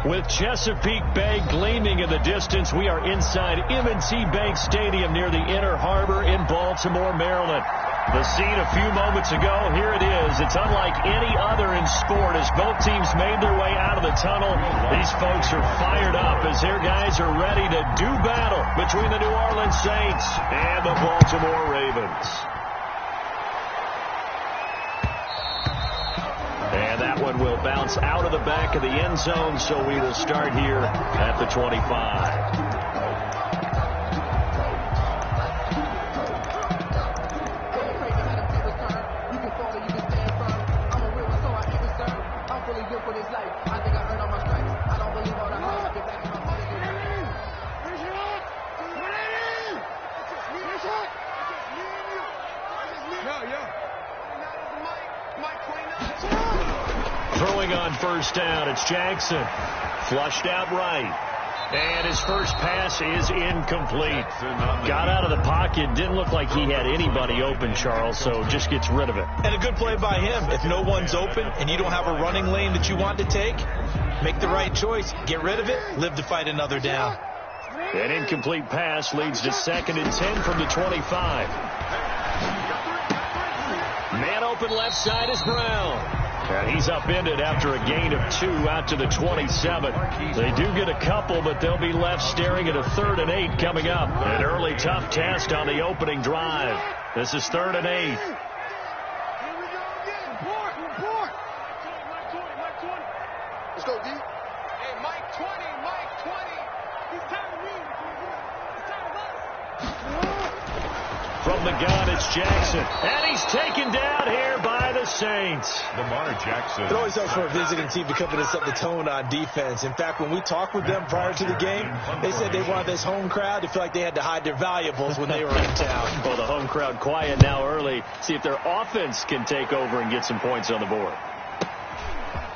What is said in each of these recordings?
With Chesapeake Bay gleaming in the distance, we are inside M&T Bank Stadium near the Inner Harbor in Baltimore, Maryland. The scene a few moments ago, here it is. It's unlike any other in sport as both teams made their way out of the tunnel. These folks are fired up as their guys are ready to do battle between the New Orleans Saints and the Baltimore Ravens. And that one will bounce out of the back of the end zone, so we will start here at the 25. Throwing on first down, it's Jackson. Flushed out right. And his first pass is incomplete. Got out of the pocket. Didn't look like he had anybody open, Charles, so just gets rid of it. And a good play by him. If no one's open and you don't have a running lane that you want to take, make the right choice. Get rid of it. Live to fight another down. An incomplete pass leads to 2nd and 10 from the 25. Man open left side is Brown. And he's upended after a gain of 2 out to the 27. They do get a couple, but they'll be left staring at a 3rd and 8 coming up. An early tough test on the opening drive. This is 3rd and 8. Let's go, D. Hey, Mike 20, Mike 20. He's tired of me. He's tired of us. From the gun, it's Jackson. And he's taken down here by the Saints. Lamar Jackson. It always helps for a visiting team to come in and set the tone on defense. In fact, when we talked with them prior to the game, they said they wanted this home crowd to feel like they had to hide their valuables when they were in town. Well, the home crowd quiet now early. See if their offense can take over and get some points on the board.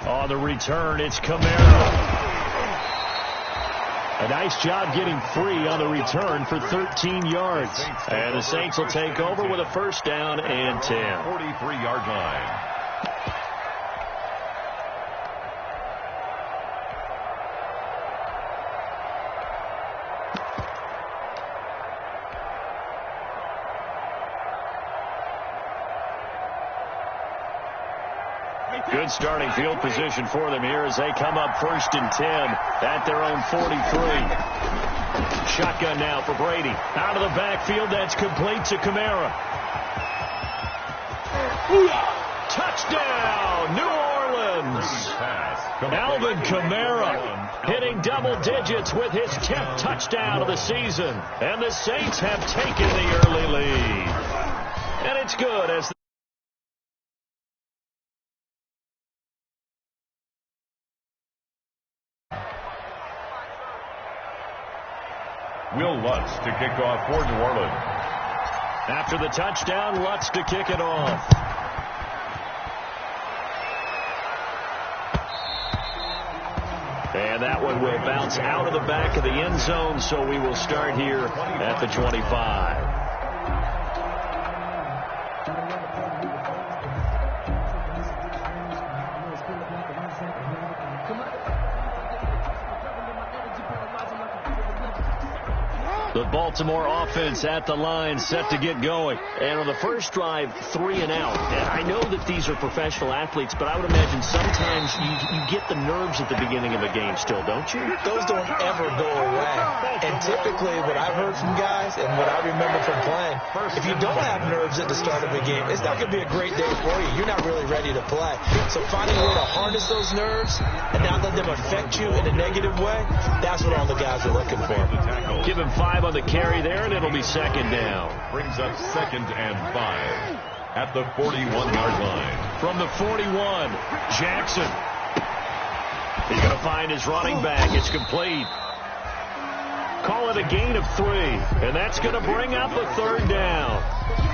On the return, it's Kamara. A nice job getting free on the return for 13 yards. And the Saints will take over with a first down and 10. 43-yard line. Good starting field position for them here as they come up 1st and 10 at their own 43. Shotgun now for Brady. Out of the backfield, that's complete to Kamara. Touchdown, New Orleans. Alvin Kamara hitting double digits with his 10th touchdown of the season. And the Saints have taken the early lead. And it's good as Will Lutz to kick off for New Orleans. After the touchdown, Lutz to kick it off. And that one will bounce out of the back of the end zone, so we will start here at the 25. The Baltimore offense at the line, set to get going. And on the first drive, 3 and out. And I know that these are professional athletes, but I would imagine sometimes you get the nerves at the beginning of a game still, don't you? Those don't ever go away. And typically what I've heard from guys and what I remember from playing, if you don't have nerves at the start of a game, it's not going to be a great day for you. You're not really ready to play. So finding a way to harness those nerves and not let them affect you in a negative way, that's what all the guys are looking for. Give him 5 on the carry there, and it'll be 2nd down. Brings up 2nd and 5 at the 41-yard line. From the 41, Jackson. He's going to find his running back. It's complete. Call it a gain of 3, and that's going to bring up a 3rd down.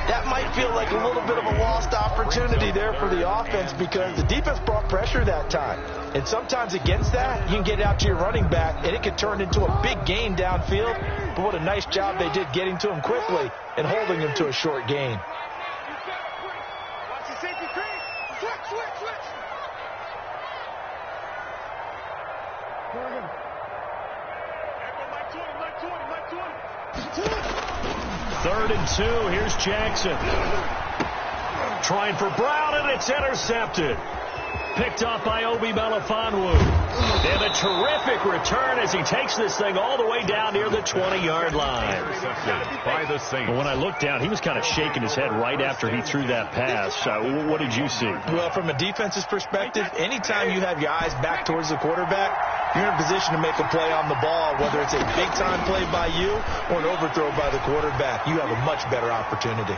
That might feel like a little bit of a lost opportunity there for the offense because the defense brought pressure that time. And sometimes against that, you can get out to your running back, and it could turn into a big gain downfield. But what a nice job they did getting to him quickly and holding him to a short gain. 3rd and 2. Here's Jackson. Trying for Brown, and it's intercepted. Picked off by Obi Melifonwu. And a terrific return as he takes this thing all the way down near the 20-yard line. By the Saints. When I looked down, he was kind of shaking his head right after he threw that pass. What did you see? Well, from a defense's perspective, anytime you have your eyes back towards the quarterback, you're in a position to make a play on the ball, whether it's a big-time play by you or an overthrow by the quarterback. You have a much better opportunity.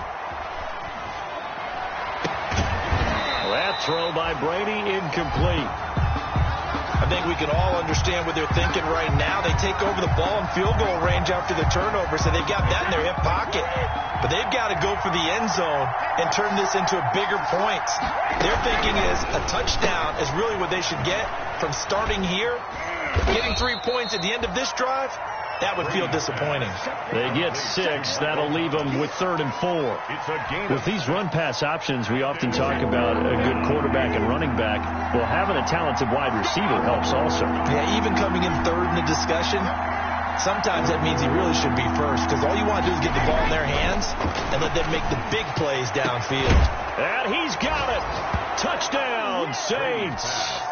That throw by Brady incomplete. I think we can all understand what they're thinking right now. They take over the ball in field goal range after the turnover, so they've got that in their hip pocket. But they've got to go for the end zone and turn this into a bigger point. Their thinking is a touchdown is really what they should get from starting here. Getting 3 points at the end of this drive, that would feel disappointing. They get 6. That'll leave them with 3rd and 4. With these run-pass options, we often talk about a good quarterback and running back. Well, having a talented wide receiver helps also. Yeah, even coming in 3rd in the discussion, sometimes that means he really should be first, because all you want to do is get the ball in their hands and let them make the big plays downfield. And he's got it. Touchdown, Saints.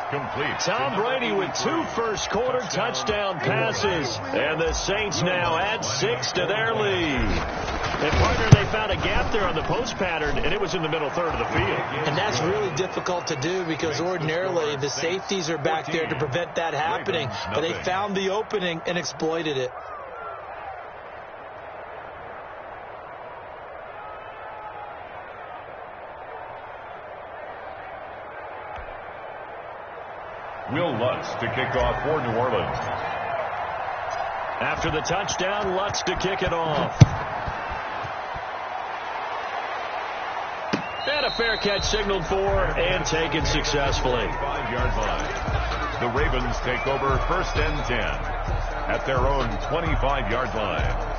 Complete. Tom Brady with 2 first-quarter touchdown passes. And the Saints now add 6 to their lead. And, partner, they found a gap there on the post pattern, and it was in the middle third of the field. And that's really difficult to do because ordinarily the safeties are back there to prevent that happening. But they found the opening and exploited it. Will Lutz to kick off for New Orleans. After the touchdown, Lutz to kick it off. And a fair catch signaled for and taken successfully. 5-yard line. The Ravens take over 1st and 10 at their own 25-yard line.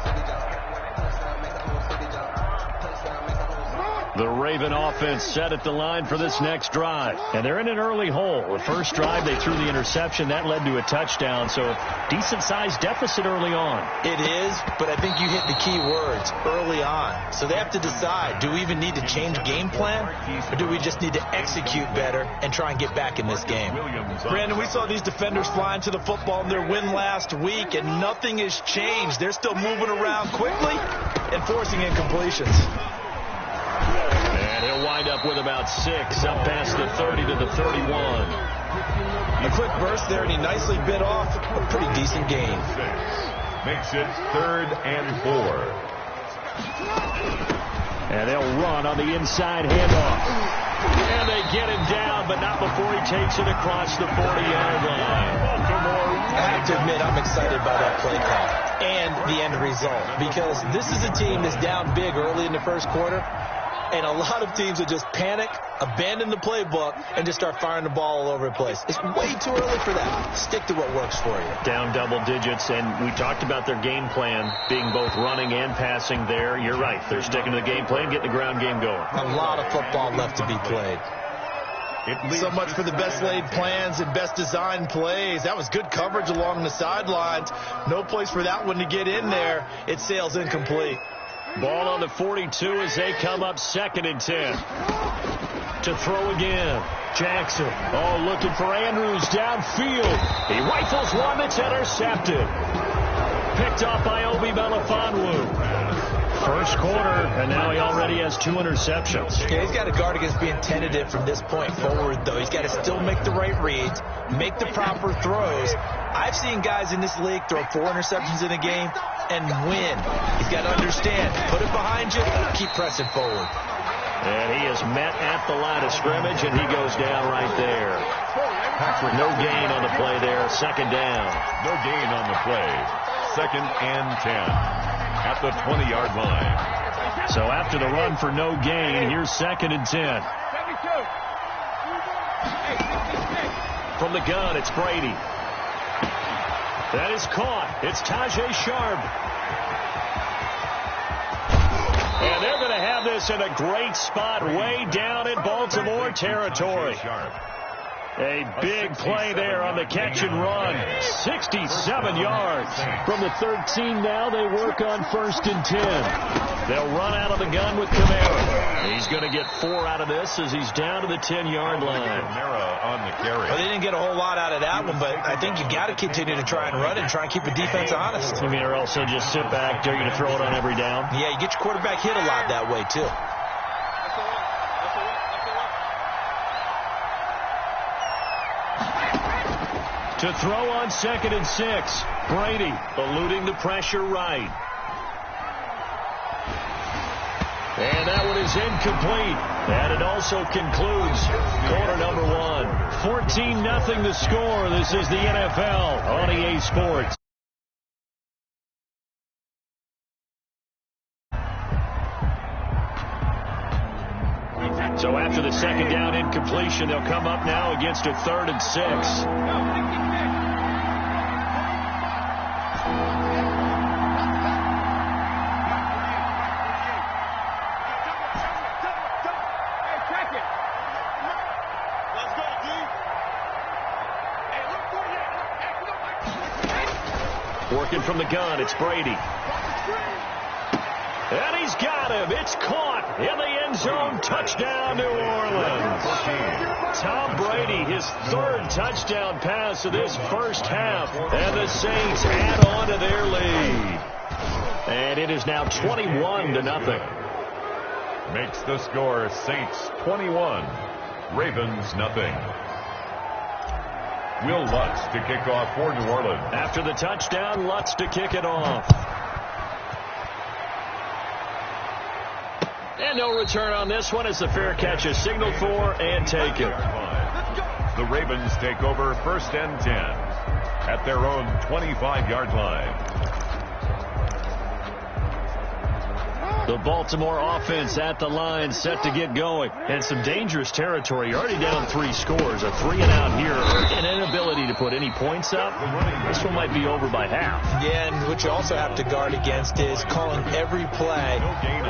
The Raven offense set at the line for this next drive. And they're in an early hole. The first drive, they threw the interception. That led to a touchdown. So decent-sized deficit early on. It is, but I think you hit the key words, early on. So they have to decide, do we even need to change game plan? Or do we just need to execute better and try and get back in this game? Brandon, we saw these defenders flying to the football in their win last week, and nothing has changed. They're still moving around quickly and forcing incompletions. And he'll wind up with about 6 up past the 30 to the 31. A quick burst there, and he nicely bit off a pretty decent gain. Makes it 3rd and 4. And they'll run on the inside handoff. And they get him down, but not before he takes it across the 40-yard line. I have to admit, I'm excited by that play call and the end result, because this is a team that's down big early in the first quarter. And a lot of teams will just panic, abandon the playbook, and just start firing the ball all over the place. It's way too early for that. Stick to what works for you. Down double digits, and we talked about their game plan being both running and passing there. You're right. They're sticking to the game plan, getting the ground game going. A lot of football left to be played. So much for the best laid plans and best designed plays. That was good coverage along the sidelines. No place for that one to get in there. It sails incomplete. Ball on the 42 as they come up 2nd and 10. To throw again. Jackson. Oh, looking for Andrews downfield. He rifles one that's intercepted. Picked off by Obi Melifonwu. First quarter, and now he already has 2 interceptions. Yeah, he's got to guard against being tentative from this point forward, though. He's got to still make the right reads, make the proper throws. I've seen guys in this league throw 4 interceptions in a game and win. He's got to understand, put it behind you, keep pressing forward. And he is met at the line of scrimmage, and he goes down right there. No gain on the play there, 2nd down. No gain on the play. 2nd and 10 at the 20-yard line. So after the run for no gain, here's 2nd and 10. From the gun, it's Brady. That is caught. It's Tajay Sharp. And they're going to have this in a great spot way down in Baltimore territory. A big play there on the catch and run. 67 yards. From the 13 now, they work on 1st and 10. They'll run out of the gun with Kamara. He's going to get 4 out of this as he's down to the 10-yard line. Kamara on the carry. Well, they didn't get a whole lot out of that one, but I think you got to continue to try and run and try and keep the defense honest. You mean, or else they'll just sit back, dare you to throw it on every down? Yeah, you get your quarterback hit a lot that way, too. To throw on 2nd and 6. Brady eluding the pressure right. And that one is incomplete. And it also concludes quarter number 1. 14-0 the score. This is the NFL on EA Sports. So after the 2nd down incompletion, they'll come up now against a 3rd and 6. Working from the gun, it's Brady. And he's got him. It's caught in the end zone. Touchdown, New Orleans. Tom Brady, his 3rd touchdown pass of this first half. And the Saints add on to their lead. And it is now 21-0. Makes the score Saints 21, Ravens nothing. Will Lutz to kick off for New Orleans. After the touchdown, Lutz to kick it off. And no return on this one as the fair catch is signaled for and taken. The Ravens take over 1st and 10 at their own 25-yard line. The Baltimore offense at the line, set to get going. And some dangerous territory. You're already down 3 scores. A 3-and-out here. An inability to put any points up. This one might be over by half. Yeah, and what you also have to guard against is calling every play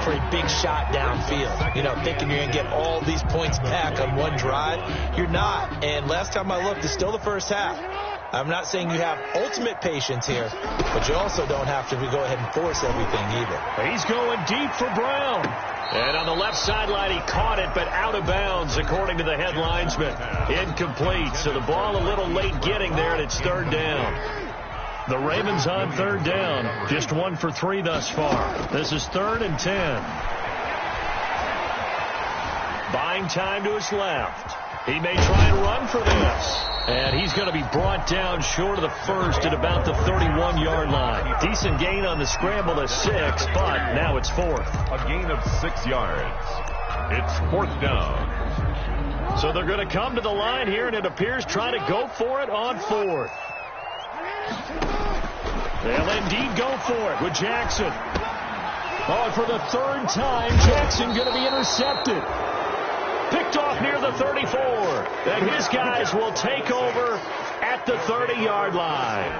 for a big shot downfield. You know, thinking you're going to get all these points back on one drive. You're not. And last time I looked, it's still the first half. I'm not saying you have ultimate patience here, but you also don't have to go ahead and force everything either. He's going deep for Brown. And on the left sideline, he caught it, but out of bounds, according to the head linesman. Incomplete, so the ball a little late getting there, and it's 3rd down. The Ravens on 3rd down, just 1 for 3 thus far. This is 3rd and 10. Buying time to his left. He may try and run for this. And he's going to be brought down short of the 1st at about the 31-yard line. Decent gain on the scramble to 6, but now it's 4th. A gain of 6 yards. It's 4th down. So they're going to come to the line here, and it appears trying to go for it on 4th. They'll indeed go for it with Jackson. Oh, for the 3rd time, Jackson going to be intercepted. Picked off near the 34. And his guys will take over at the 30-yard line.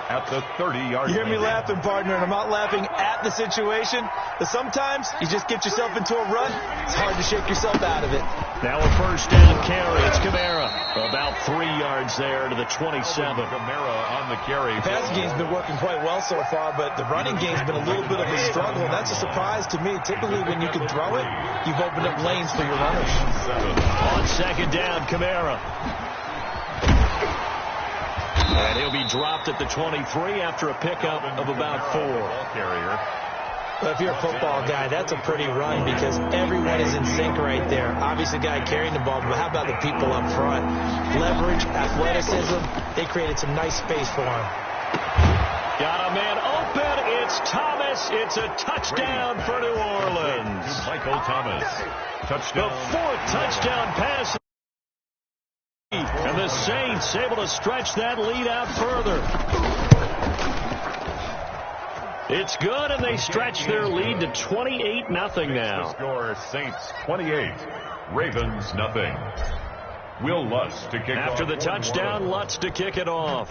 At the 30-yard line. You hear me laughing, partner, and I'm not laughing at the situation. But sometimes you just get yourself into a rut. It's hard to shake yourself out of it. Now a 1st down carry. It's Kamara. About 3 yards there to the 27. Kamara on the carry. The passing game's been working quite well so far, but the running game's been a little bit of a struggle, and that's a surprise to me. Typically, when you can throw it, you've opened up lanes for your runners. On 2nd down, Kamara. And he'll be dropped at the 23 after a pickup of about 4. But if you're a football guy, that's a pretty run because everyone is in sync right there. Obviously, the guy carrying the ball, but how about the people up front? Leverage, athleticism, they created some nice space for him. Got a man open. It's Thomas. It's a touchdown for New Orleans. Michael Thomas. Touchdown. The 4th touchdown pass. And the Saints able to stretch that lead out further. It's good, and they stretch their lead to 28-0 now. Score Saints 28, Ravens nothing. Will Lutz to kick off. After the touchdown, Lutz to kick it off.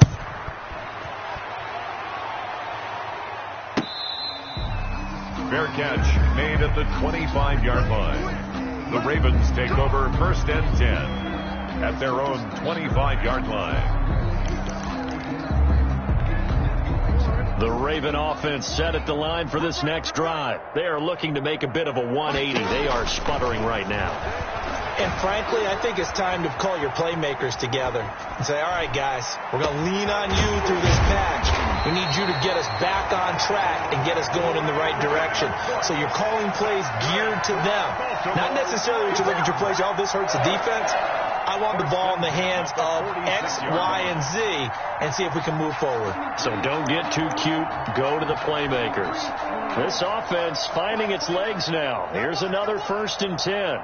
Fair catch made at the 25-yard line. The Ravens take over 1st and 10 at their own 25-yard line. The Raven offense set at the line for this next drive. They are looking to make a bit of a 180. They are sputtering right now. And frankly, I think it's time to call your playmakers together and say, all right, guys, we're going to lean on you through this patch. We need you to get us back on track and get us going in the right direction. So you're calling plays geared to them. Not necessarily that you look at your plays, oh, this hurts the defense. I want the ball in the hands of X, Y, and Z and see if we can move forward. So don't get too cute. Go to the playmakers. This offense finding its legs now. Here's another 1st and 10.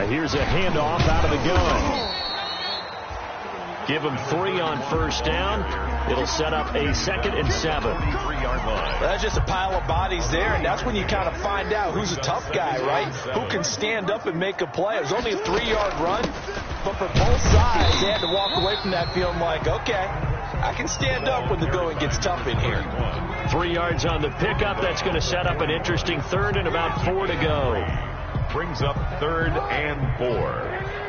Here's a handoff out of the gun. Give him 3 on 1st down. It'll set up a 2nd and 7. That's just a pile of bodies there, and that's when you kind of find out who's a tough guy, right? Who can stand up and make a play. It was only a 3-yard run, but for both sides, they had to walk away from that feeling like, okay, I can stand up when the going gets tough in here. 3 yards on the pickup. That's going to set up an interesting 3rd and about 4 to go. Brings up 3rd and 4.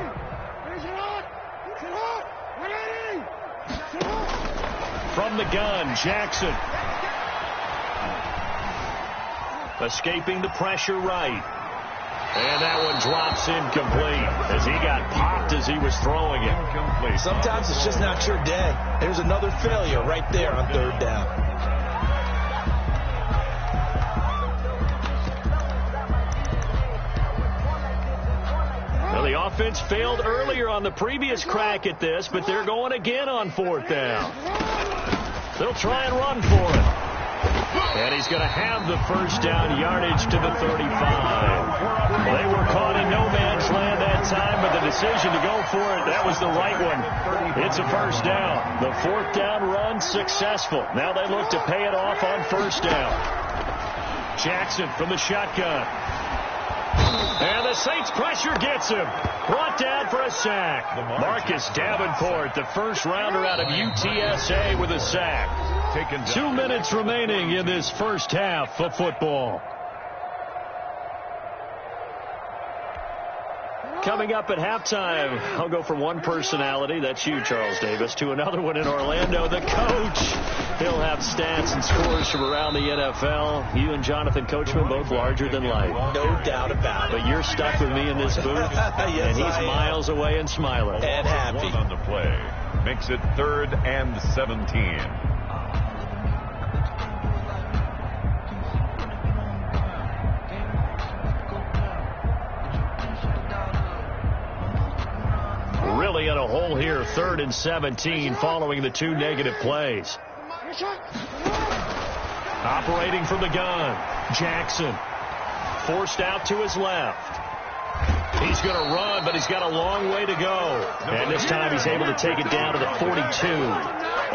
From the gun, Jackson. Escaping the pressure right. And that one drops incomplete as he got popped as he was throwing it. Sometimes it's just not your day. There's another failure right there on 3rd down. Well, the offense failed earlier on the previous crack at this, but they're going again on 4th down. They'll try and run for it. And he's going to have the 1st down yardage to the 35. They were caught in no man's land that time, but the decision to go for it, that was the right one. It's a 1st down. The 4th down run successful. Now they look to pay it off on 1st down. Jackson from the shotgun. And the Saints pressure gets him. Brought down for a sack. Marcus Davenport, the 1st rounder out of UTSA with a sack. 2 minutes remaining in this 1st half of football. Coming up at halftime, I'll go from one personality, that's you, Charles Davis, to another one in Orlando, the coach. He'll have stats and scores from around the NFL. You and Jonathan Coachman, both larger than life. No doubt about it. But you're stuck with me in this booth, yes, and he's miles away and smiling. And happy. 1 on the play. Makes it 3rd and 17. Really in a hole here, 3rd and 17 following the 2 negative plays. Operating from the gun, Jackson. Forced out to his left. He's going to run, but he's got a long way to go. And this time he's able to take it down to the 42.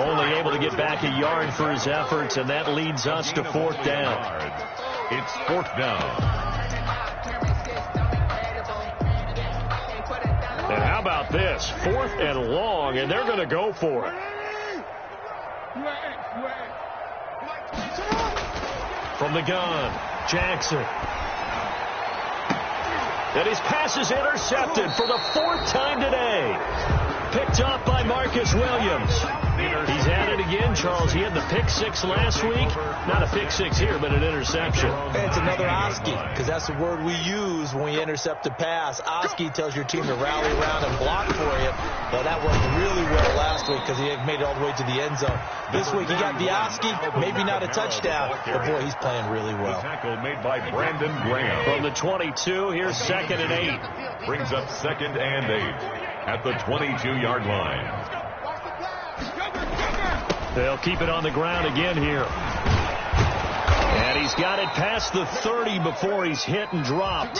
Only able to get back a yard for his efforts, and that leads us to 4th down. It's 4th down. And how about this? 4th and long, and they're going to go for it. From the gun, Jackson. And his pass is intercepted for the 4th time today. Picked off by Marcus Williams. He's at it again, Charles. He had the pick 6 last week. Not a pick 6 here, but an interception. It's another Oski, because that's the word we use when we intercept a pass. Oski tells your team to rally around and block for you. Well, that worked really well last week because he had made it all the way to the end zone. This week he got the Oski, maybe not a touchdown, but boy, he's playing really well. Tackle made by Brandon Graham. From the 22, here's 2nd and 8. Brings up 2nd and 8 at the 22-yard line. They'll keep it on the ground again here. And he's got it past the 30 before he's hit and dropped.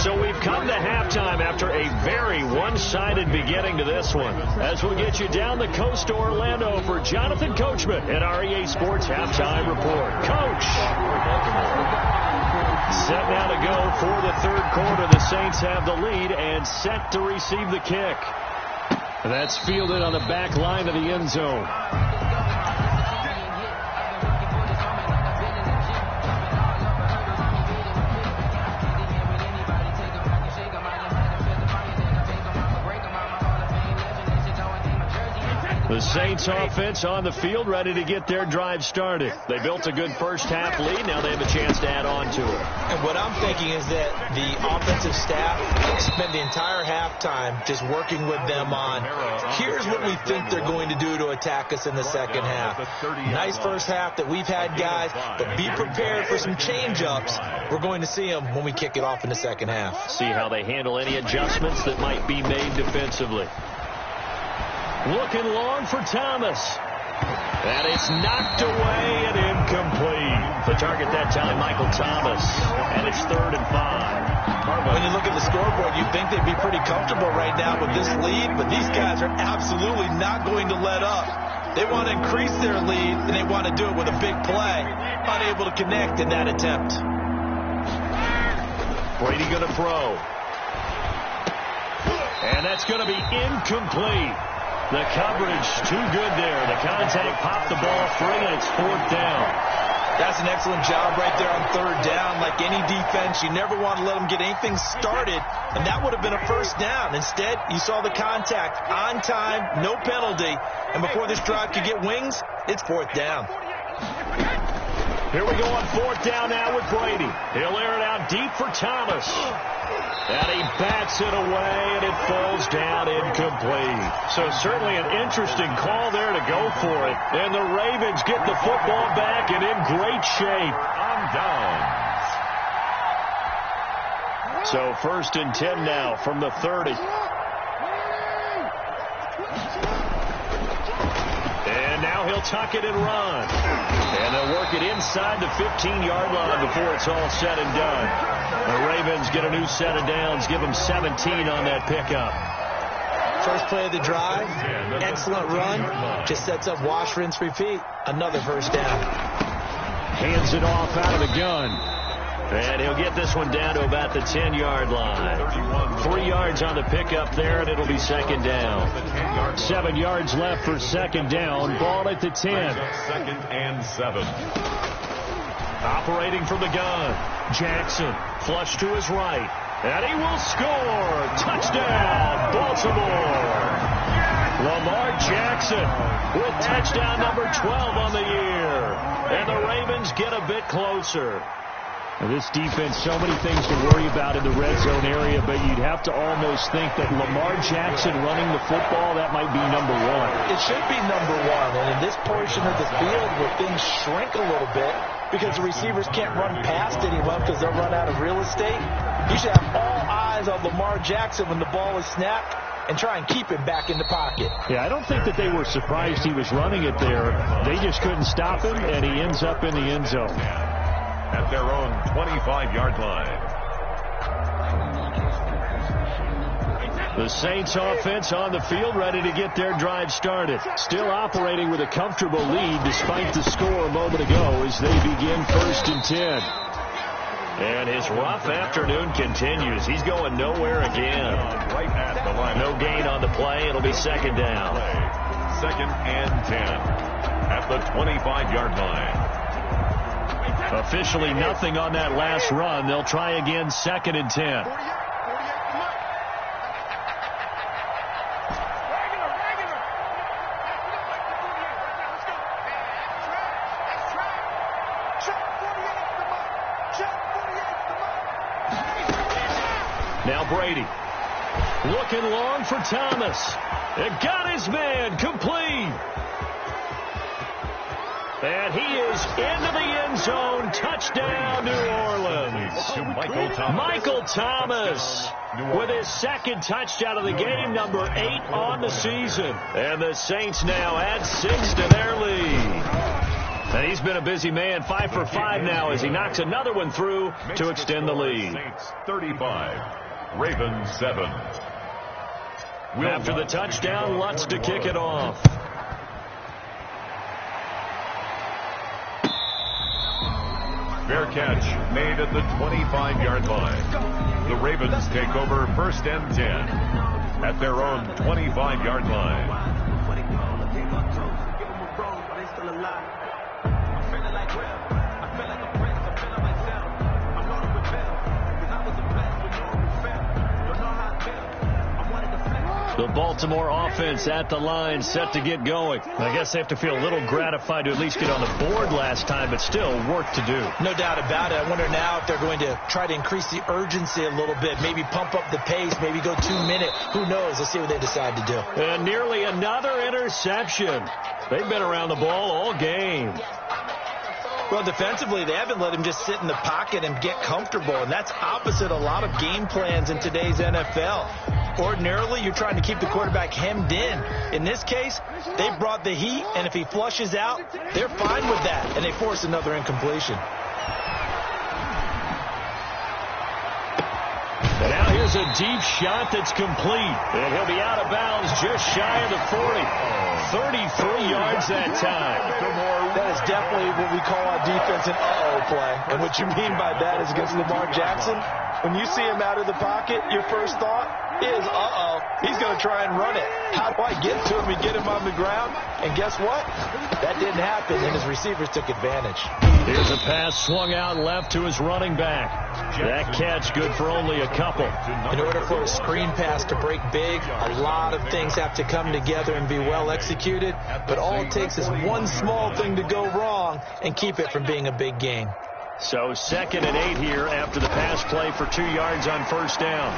So we've come to halftime after a very one-sided beginning to this one. As we'll get you down the coast to Orlando for Jonathan Coachman at our EA Sports Halftime Report. Coach! Set now to go for the 3rd quarter. The Saints have the lead and set to receive the kick. That's fielded on the back line of the end zone. The Saints offense on the field, ready to get their drive started. They built a good first half lead. Now they have a chance to add on to it. And what I'm thinking is that the offensive staff spent the entire halftime just working with them on, here's what we think they're going to do to attack us in the second half. Nice first half that we've had, guys, but be prepared for some change-ups. We're going to see them when we kick it off in the second half. See how they handle any adjustments that might be made defensively. Looking long for Thomas. And it's knocked away and incomplete. The target that time, Michael Thomas. And it's 3rd and 5. When you look at the scoreboard, you'd think they'd be pretty comfortable right now with this lead, but these guys are absolutely not going to let up. They want to increase their lead, and they want to do it with a big play. Unable to connect in that attempt. Brady going to throw. And that's going to be incomplete. The coverage too good there. The contact popped the ball free, and it's 4th down. That's an excellent job right there on 3rd down. Like any defense, you never want to let them get anything started, and that would have been a 1st down. Instead, you saw the contact on time, no penalty, and before this drive could get wings, it's 4th down. Here we go on 4th down now with Brady. He'll air it out deep for Thomas. And he bats it away, and it falls down incomplete. So certainly an interesting call there to go for it. And the Ravens get the football back and in great shape. On downs. So 1st and 10 now from the 30. And now he'll tuck it and run. And they'll work it inside the 15-yard line before it's all said and done. The Ravens get a new set of downs, give them 17 on that pickup. First play of the drive, excellent run, just sets up wash, rinse, repeat. Another 1st down. Hands it off out of the gun. And he'll get this one down to about the 10-yard line. 3 yards on the pickup there, and it'll be 2nd down. 7 yards left for 2nd down. Ball at the 10. 2nd and 7. Operating from the gun. Jackson, flush to his right. And he will score. Touchdown, Baltimore. Lamar Jackson with touchdown number 12 on the year. And the Ravens get a bit closer. Now this defense, so many things to worry about in the red zone area, but you'd have to almost think that Lamar Jackson running the football, that might be number 1. It should be number 1, and in this portion of the field where things shrink a little bit because the receivers can't run past anyone because they'll run out of real estate, you should have all eyes on Lamar Jackson when the ball is snapped and try and keep him back in the pocket. Yeah, I don't think that they were surprised he was running it there. They just couldn't stop him, and he ends up in the end zone. At their own 25-yard line. The Saints offense on the field, ready to get their drive started. Still operating with a comfortable lead despite the score a moment ago as they begin 1st and 10. And his rough afternoon continues. He's going nowhere again. Right at the line. No gain on the play. It'll be 2nd down. 2nd and 10 at the 25-yard line. Officially nothing on that last run. They'll try again 2nd and 10. Now Brady looking long for Thomas. It got his man complete. And he is into the end zone. Touchdown, New Orleans. Michael Thomas with his 2nd touchdown of the game, number 8 on the season. And the Saints now add 6 to their lead. And he's been a busy man, 5 for 5 now as he knocks another one through to extend the lead. Saints 35, Ravens 7. After the touchdown, Lutz to kick it off. Fair catch made at the 25-yard line. The Ravens take over 1st and 10 at their own 25-yard line. The The Baltimore offense at the line, set to get going. I guess they have to feel a little gratified to at least get on the board last time, but still work to do. No doubt about it. I wonder now if they're going to try to increase the urgency a little bit, maybe pump up the pace, maybe go 2 minute. Who knows? Let's see what they decide to do. And nearly another interception. They've been around the ball all game. Well, defensively, they haven't let him just sit in the pocket and get comfortable, and that's opposite a lot of game plans in today's NFL. Ordinarily, you're trying to keep the quarterback hemmed in. In this case, they brought the heat, and if he flushes out, they're fine with that, and they force another incompletion. And now here's a deep shot that's complete, and he'll be out of bounds just shy of the 40. 33 yards that time. That is definitely what we call our defense an uh-oh play. And what you mean by that is against Lamar Jackson, when you see him out of the pocket, your first thought is, uh-oh, he's going to try and run it. How do I get to him and get him on the ground? And guess what? That didn't happen, and his receivers took advantage. Here's a pass swung out left to his running back. That catch good for only a couple. In order for a screen pass to break big, a lot of things have to come together and be well executed. But all it takes is one small thing to go wrong and keep it from being a big gain. So 2nd and 8 here after the pass play for 2 yards on first down.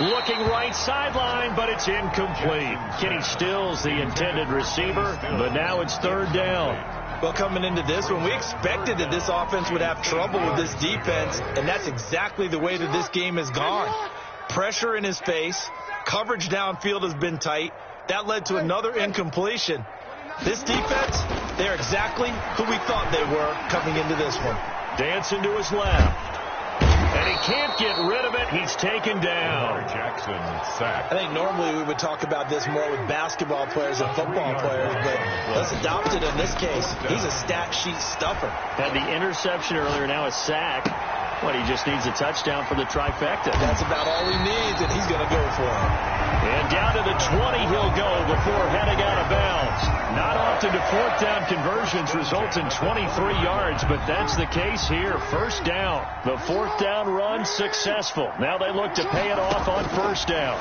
Looking right sideline, but it's incomplete. Kenny Stills, the intended receiver, but now it's 3rd down. Well, coming into this one, we expected that this offense would have trouble with this defense, and that's exactly the way that this game has gone. Pressure in his face, coverage downfield has been tight. That led to another incompletion. This defense, they're exactly who we thought they were coming into this one. Dancing to his left. And he can't get rid of it. He's taken down. Jackson sacked. I think normally we would talk about this more with basketball players and football players, but let's adopt it in this case. He's a stat sheet stuffer. Had the interception earlier, now a sack. What, he just needs a touchdown for the trifecta. That's about all he needs, and he's going to go for it. And down to the 20 he'll go before heading out of bounds. Not often do 4th down conversions result in 23 yards, but that's the case here. First down. The 4th down run successful. Now they look to pay it off on first down.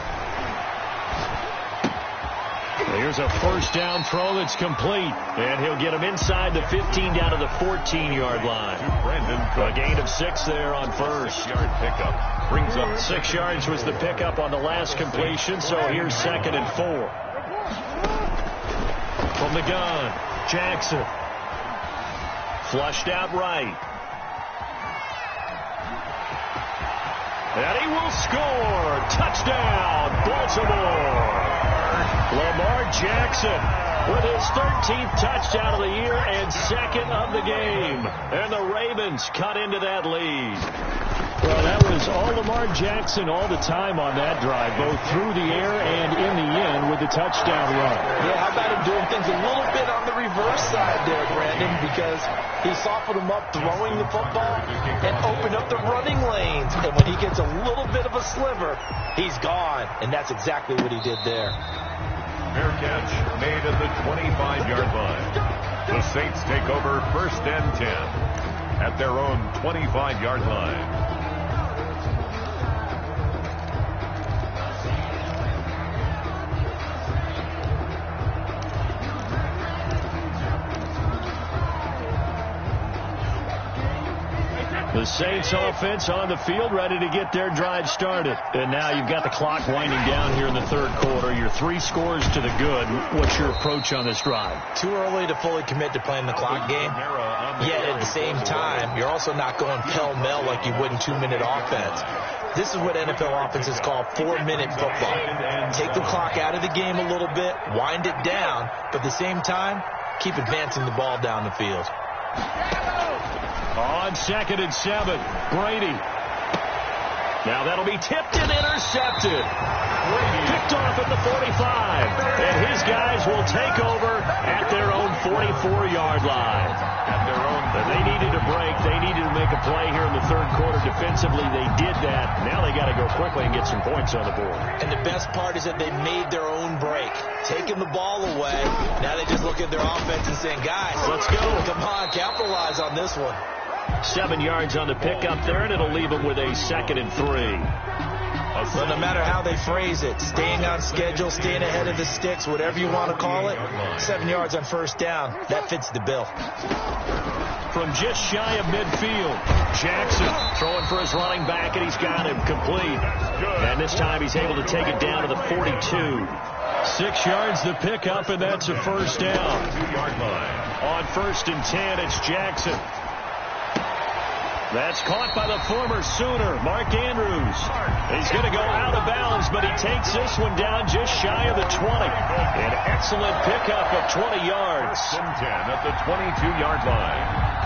Here's a first down throw that's complete. And he'll get him inside the 15 down to the 14-yard line. A gain of 6 there on first. Yard pickup. Brings up 6 yards was the pickup on the last completion. So here's 2nd and 4. From the gun, Jackson. Flushed out right. And he will score. Touchdown, Baltimore. Lamar Jackson with his 13th touchdown of the year and 2nd of the game. And the Ravens cut into that lead. Well, that was all Lamar Jackson all the time on that drive, both through the air and in the end with the touchdown run. Yeah, how about him doing things a little bit on the reverse side there, Brandon, because he softened him up throwing the football and opened up the running lanes. And when he gets a little bit of a sliver, he's gone. And that's exactly what he did there. Fair catch made at the 25-yard line. The Saints take over 1st and 10 at their own 25-yard line. The Saints offense on the field ready to get their drive started. And now you've got the clock winding down here in the 3rd quarter. You're 3 scores to the good. What's your approach on this drive? Too early to fully commit to playing the clock game. Yet at the same time, you're also not going pell-mell like you would in 2-minute offense. This is what NFL offenses call 4-minute football. Take the clock out of the game a little bit, wind it down, but at the same time, keep advancing the ball down the field. On 2nd and 7, Brady. Now that'll be tipped and intercepted. Picked off at the 45. And his guys will take over at their own 44-yard line. But they needed a break. They needed to make a play here in the 3rd quarter defensively. They did that. Now they got to go quickly and get some points on the board. And the best part is that they made their own break. Taking the ball away. Now they just look at their offense and saying, guys, let's go. Come on, capitalize on this one. 7 yards on the pickup there, and it'll leave them with a 2nd and 3. But no matter how they phrase it, staying on schedule, staying ahead of the sticks, whatever you want to call it, 7 yards on first down, that fits the bill. From just shy of midfield, Jackson throwing for his running back, and he's got him complete. And this time he's able to take it down to the 42. 6 yards the pickup, and that's a first down. On 1st and 10, it's Jackson. That's caught by the former Sooner, Mark Andrews. He's going to go out of bounds, but he takes this one down just shy of the 20. An excellent pickup of 20 yards. 1st and 10 at the 22-yard line.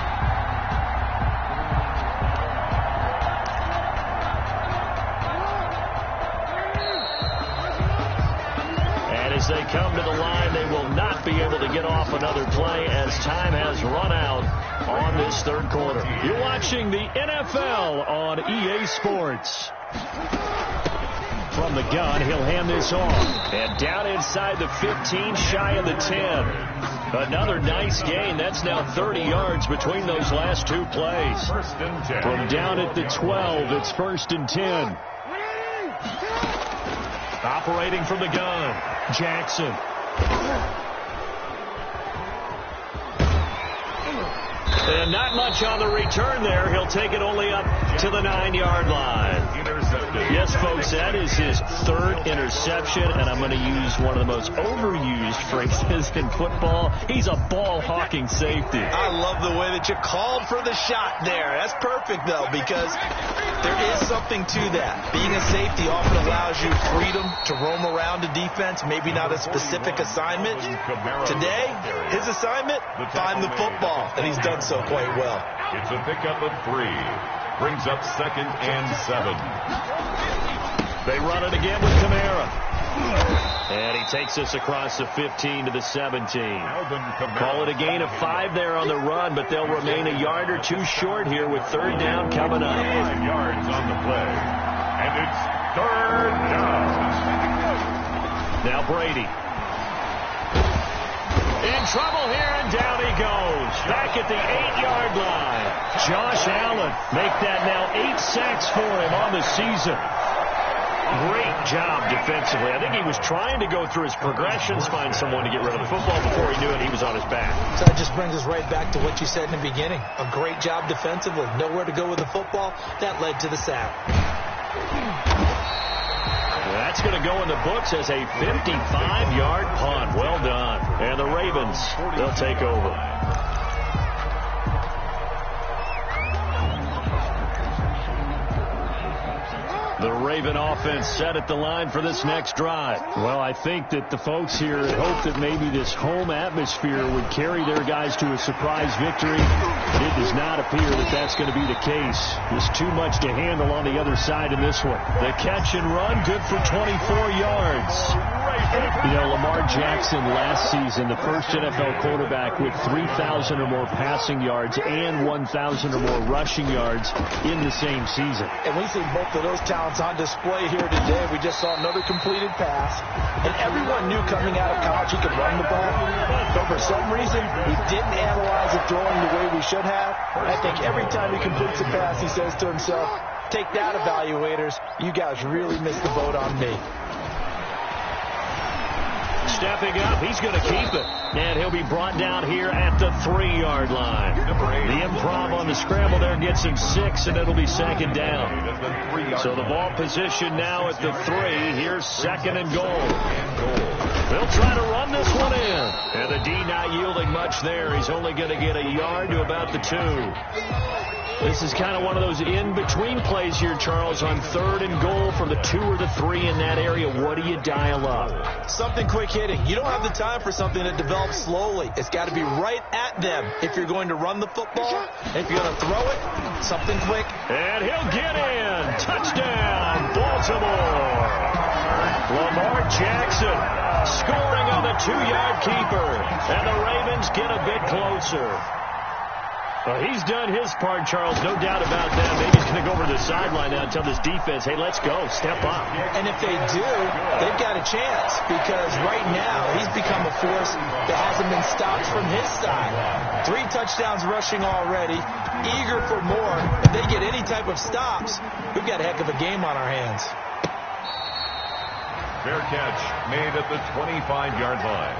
As they come to the line, they will not be able to get off another play as time has run out on this 3rd quarter. You're watching the NFL on EA Sports. From the gun, he'll hand this off. And down inside the 15, shy of the 10. Another nice gain. That's now 30 yards between those last 2 plays. 1st and 10. From down at the 12, it's 1st and 10. Operating from the gun, Jackson. And not much on the return there. He'll take it only up to the 9-yard line. Yes, folks, that is his 3rd interception, and I'm going to use one of the most overused phrases in football. He's a ball-hawking safety. I love the way that you called for the shot there. That's perfect, though, because there is something to that. Being a safety often allows you freedom to roam around a defense, maybe not a specific assignment. Today, his assignment, find the football, and he's done so quite well. It's a pickup of 3. Brings up 2nd and 7. They run it again with Kamara. And he takes this across the 15 to the 17. Call it a gain of 5 there on the run, but they'll remain a yard or 2 short here with 3rd down coming up. 5 yards on the play. And it's 3rd down. Now Brady. In trouble here, and down he goes. Back at the 8-yard line. Josh Allen make that now 8 sacks for him on the season. Great job defensively. I think he was trying to go through his progressions, find someone to get rid of the football. Before he knew it, he was on his back. So that just brings us right back to what you said in the beginning. A great job defensively. Nowhere to go with the football. That led to the sack. That's going to go in the books as a 55-yard punt. Well done. And the Ravens, they'll take over. The Raven offense set at the line for this next drive. Well, I think that the folks here hope that maybe this home atmosphere would carry their guys to a surprise victory. But it does not appear that that's going to be the case. There's too much to handle on the other side in this one. The catch and run, good for 24 yards. You know, Lamar Jackson last season, the first NFL quarterback with 3,000 or more passing yards and 1,000 or more rushing yards in the same season. And we've seen both of those talents on display here today. We just saw another completed pass. And everyone knew coming out of college he could run the ball. But for some reason, he didn't analyze it throwing the way we should have. I think every time he completes a pass, he says to himself, take that, evaluators. You guys really missed the boat on me. Stepping up, he's going to keep it. And he'll be brought down here at the 3-yard line. The improv on the scramble there gets him 6, and it'll be 2nd down. So the ball position now at the 3. Here's 2nd and goal. They'll try to run this one in. And the D not yielding much there. He's only going to get a yard to about the 2. This is kind of one of those in-between plays here, Charles, on 3rd and goal from the 2 or the 3 in that area. What do you dial up? Something quick hitting. You don't have the time for something that develops slowly. It's got to be right at them if you're going to run the football. If you're going to throw it, something quick. And he'll get in. Touchdown, Baltimore. Lamar Jackson scoring on the 2-yard keeper. And the Ravens get a bit closer. Well, he's done his part, Charles, no doubt about that. Maybe he's going to go over to the sideline now and tell this defense, hey, let's go, step up. And if they do, they've got a chance because right now he's become a force that hasn't been stopped from his side. 3 touchdowns rushing already, eager for more. If they get any type of stops, we've got a heck of a game on our hands. Fair catch made at the 25-yard line.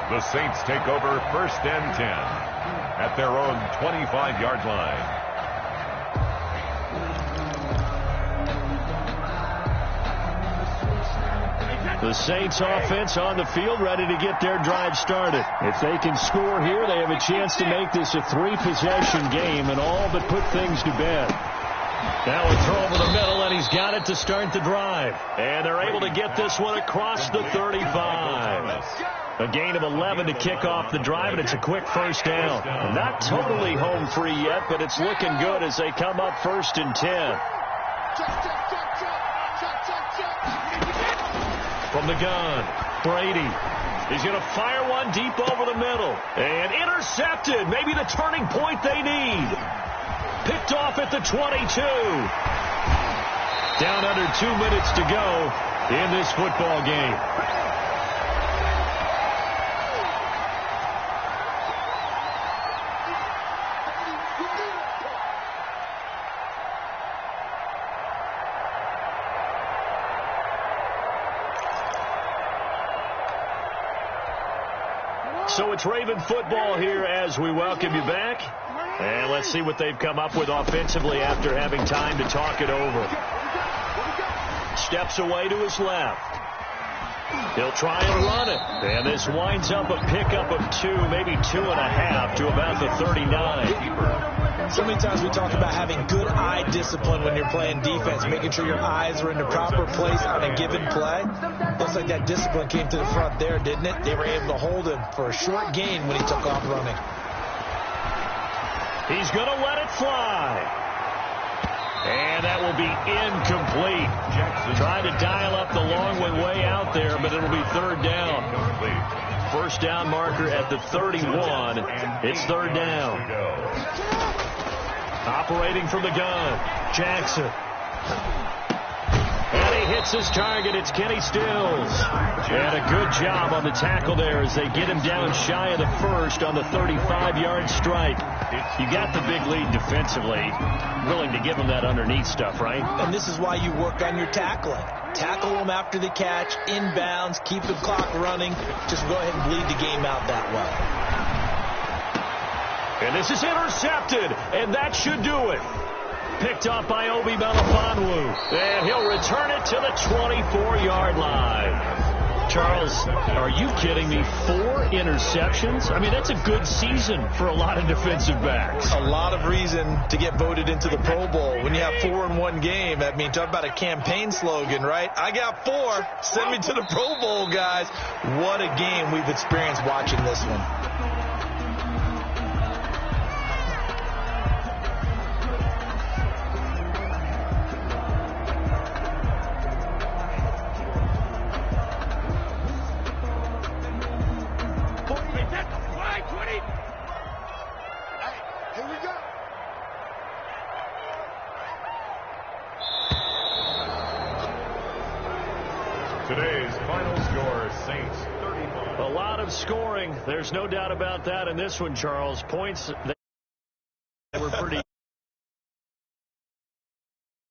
The Saints take over 1st and 10 at their own 25-yard line. The Saints offense on the field, ready to get their drive started. If they can score here, they have a chance to make this a 3-possession game and all but put things to bed. Now a throw over the middle, and he's got it to start the drive. And they're able to get this one across the 35. A gain of 11 to kick off the drive, and it's a quick first down. Not totally home free yet, but it's looking good as they come up 1st and 10. From the gun, Brady is going to fire one deep over the middle. And intercepted. Maybe the turning point they need. Picked off at the 22. Down under 2 minutes to go in this football game. So it's Raven football here as we welcome you back. And let's see what they've come up with offensively after having time to talk it over. Steps away to his left. He'll try and run it. And this winds up a pickup of 2, maybe 2.5 to about the 39. So many times we talk about having good eye discipline when you're playing defense, making sure your eyes are in the proper place on a given play. Looks like that discipline came to the front there, didn't it? They were able to hold him for a short gain when he took off running. He's going to let it fly. And that will be incomplete. Trying to dial up the long one way out there, but it'll be 3rd down. First down marker at the 31. It's 3rd down. Operating from the gun, Jackson. And he hits his target. It's Kenny Stills. And a good job on the tackle there as they get him down shy of the first on the 35-yard strike. You got the big lead defensively. Willing to give him that underneath stuff, right? And this is why you work on your tackling. Tackle them after the catch, inbounds, keep the clock running. Just go ahead and bleed the game out that way. And this is intercepted, and that should do it. Picked up by Obi Melifonwu. And he'll return it to the 24-yard line. Charles, are you kidding me? 4 interceptions? I mean, that's a good season for a lot of defensive backs. A lot of reason to get voted into the Pro Bowl. When you have 4 in one game, I mean, talk about a campaign slogan, right? I got 4. Send me to the Pro Bowl, guys. What a game we've experienced watching this one. Today's final score, Saints 35. A lot of scoring. There's no doubt about that in this one, Charles. Points, they were pretty